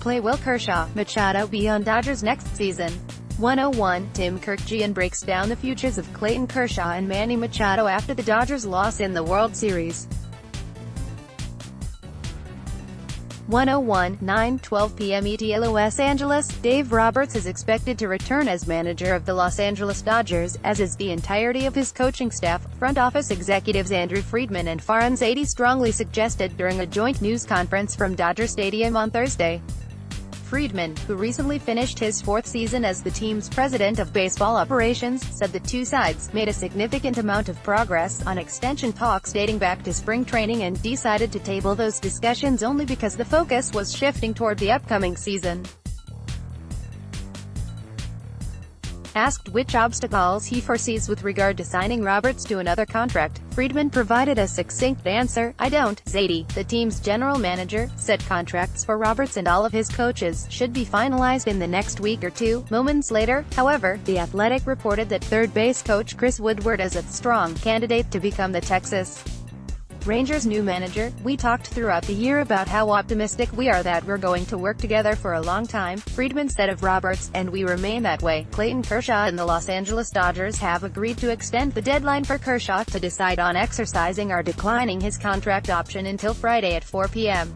playWill Kershaw, Machado be on Dodgers next season? 101, Tim Kurkjian breaks down the futures of Clayton Kershaw and Manny Machado after the Dodgers' loss in the World Series. 101, 9:12 p.m. ET Los Angeles. Dave Roberts is expected to return as manager of the Los Angeles Dodgers, as is the entirety of his coaching staff. Front office executives Andrew Friedman and Farhan Zaidi strongly suggested during a joint news conference from Dodger Stadium on Thursday. Friedman, who recently finished his fourth season as the team's president of baseball operations, said the two sides made a significant amount of progress on extension talks dating back to spring training and decided to table those discussions only because the focus was shifting toward the upcoming season. Asked which obstacles he foresees with regard to signing Roberts to another contract, Friedman provided a succinct answer: "I don't." Zaidi, the team's general manager, said contracts for Roberts and all of his coaches should be finalized in the next week or two. Moments later, however, The Athletic reported that third base coach Chris Woodward is a strong candidate to become the Texas Rangers' new manager. "We talked throughout the year about how optimistic we are that we're going to work together for a long time," Friedman said of Roberts, "and we remain that way." Clayton Kershaw and the Los Angeles Dodgers have agreed to extend the deadline for Kershaw to decide on exercising or declining his contract option until Friday at 4 p.m.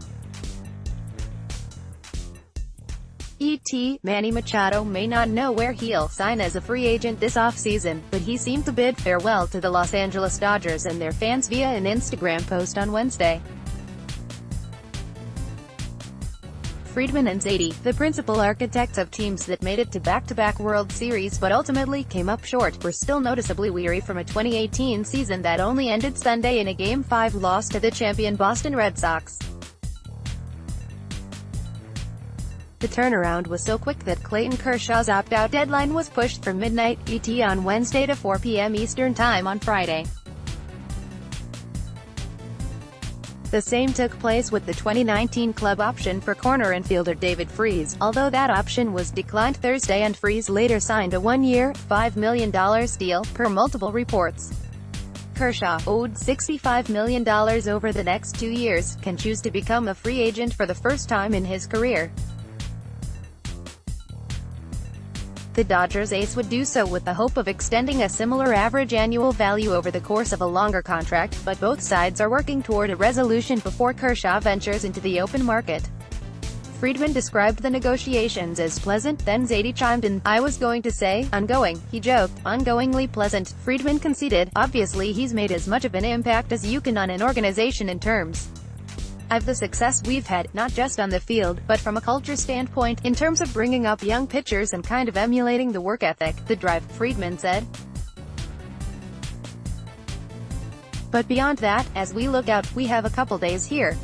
Manny Machado may not know where he'll sign as a free agent this offseason, but he seemed to bid farewell to the Los Angeles Dodgers and their fans via an Instagram post on Wednesday. Friedman and Zaidi, the principal architects of teams that made it to back-to-back World Series but ultimately came up short, were still noticeably weary from a 2018 season that only ended Sunday in a Game 5 loss to the champion Boston Red Sox. The turnaround was so quick that Clayton Kershaw's opt-out deadline was pushed from midnight ET on Wednesday to 4 p.m. Eastern Time on Friday. The same took place with the 2019 club option for corner infielder David Freese, although that option was declined Thursday and Freese later signed a one-year, $5 million deal, per multiple reports. Kershaw, owed $65 million over the next 2 years, can choose to become a free agent for the first time in his career. The Dodgers ace would do so with the hope of extending a similar average annual value over the course of a longer contract, but both sides are working toward a resolution before Kershaw ventures into the open market. Friedman described the negotiations as pleasant, then Zaidi chimed in, "I was going to say, ongoing." He joked, "Ongoingly pleasant." Friedman conceded, "Obviously he's made as much of an impact as you can on an organization in terms of the success we've had, not just on the field, but from a culture standpoint, in terms of bringing up young pitchers and kind of emulating the work ethic, the drive," Friedman said. "But beyond that, as we look out, we have a couple days here.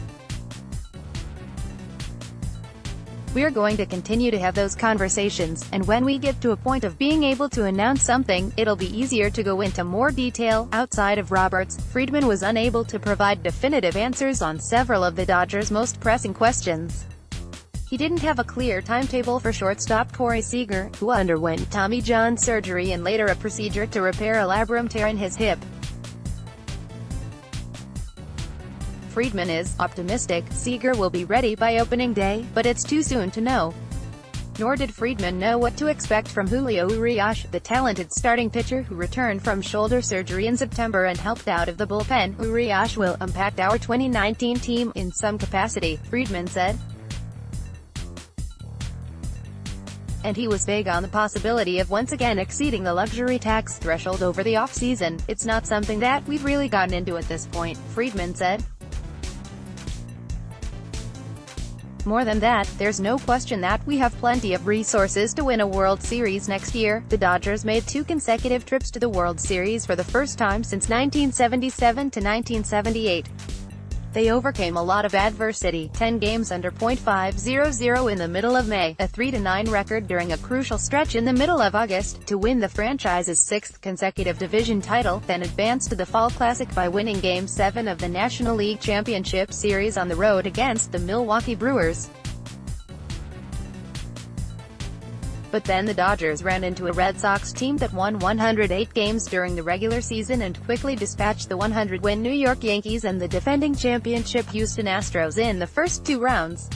We're going to continue to have those conversations, and when we get to a point of being able to announce something, it'll be easier to go into more detail." Outside of Roberts, Friedman was unable to provide definitive answers on several of the Dodgers' most pressing questions. He didn't have a clear timetable for shortstop Corey Seager, who underwent Tommy John surgery and later a procedure to repair a labrum tear in his hip. Friedman is optimistic Seager will be ready by opening day, but it's too soon to know. Nor did Friedman know what to expect from Julio Urias, the talented starting pitcher who returned from shoulder surgery in September and helped out of the bullpen. "Urias will impact our 2019 team in some capacity," Friedman said. And he was vague on the possibility of once again exceeding the luxury tax threshold over the offseason. "It's not something that we've really gotten into at this point," Friedman said. "More than that, there's no question that we have plenty of resources to win a World Series next year." The Dodgers made 2 consecutive trips to the World Series for the first time since 1977 to 1978. They overcame a lot of adversity, 10 games under .500 in the middle of May, a 3-9 record during a crucial stretch in the middle of August, to win the franchise's 6th consecutive division title, then advanced to the Fall Classic by winning Game 7 of the National League Championship Series on the road against the Milwaukee Brewers. But then the Dodgers ran into a Red Sox team that won 108 games during the regular season and quickly dispatched the 100-win New York Yankees and the defending championship Houston Astros in the first 2 rounds.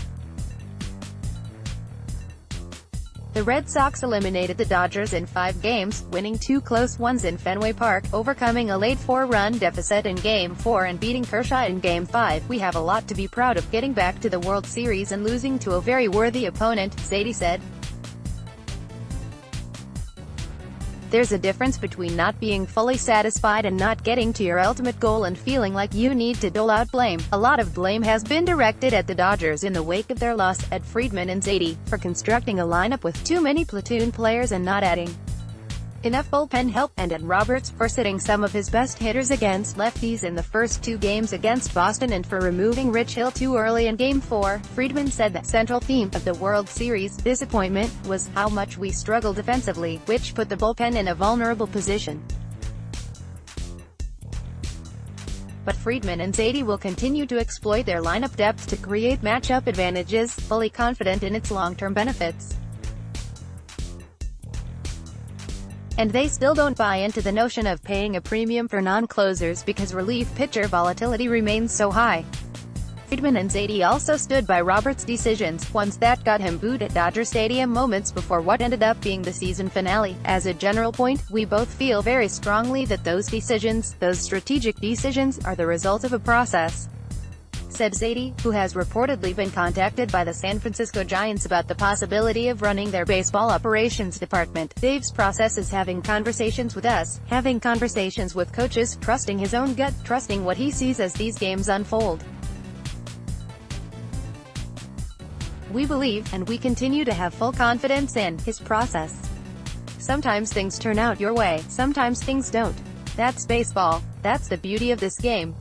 The Red Sox eliminated the Dodgers in 5 games, winning 2 close ones in Fenway Park, overcoming a late 4-run deficit in Game 4 and beating Kershaw in Game 5. We have a lot to be proud of, getting back to the World Series and losing to a very worthy opponent, Zaidi said. There's a difference between not being fully satisfied and not getting to your ultimate goal and feeling like you need to dole out blame. A lot of blame has been directed at the Dodgers in the wake of their loss, at Friedman and Zaidi, for constructing a lineup with too many platoon players and not adding enough bullpen help, and at Roberts, for sitting some of his best hitters against lefties in the first 2 games against Boston and for removing Rich Hill too early in Game 4. Friedman said the central theme of the World Series disappointment was how much we struggle defensively, which put the bullpen in a vulnerable position. But Friedman and Zaidi will continue to exploit their lineup depth to create matchup advantages, fully confident in its long-term benefits. And they still don't buy into the notion of paying a premium for non-closers because relief pitcher volatility remains so high. Friedman and Zaidi also stood by Roberts' decisions, ones that got him booed at Dodger Stadium moments before what ended up being the season finale. As a general point, we both feel very strongly that those decisions, those strategic decisions, are the result of a process, said Zaidi, who has reportedly been contacted by the San Francisco Giants about the possibility of running their baseball operations department. Dave's process is having conversations with us, having conversations with coaches, trusting his own gut, trusting what he sees as these games unfold. We believe, and we continue to have full confidence in, his process. Sometimes things turn out your way, sometimes things don't. That's baseball. That's the beauty of this game.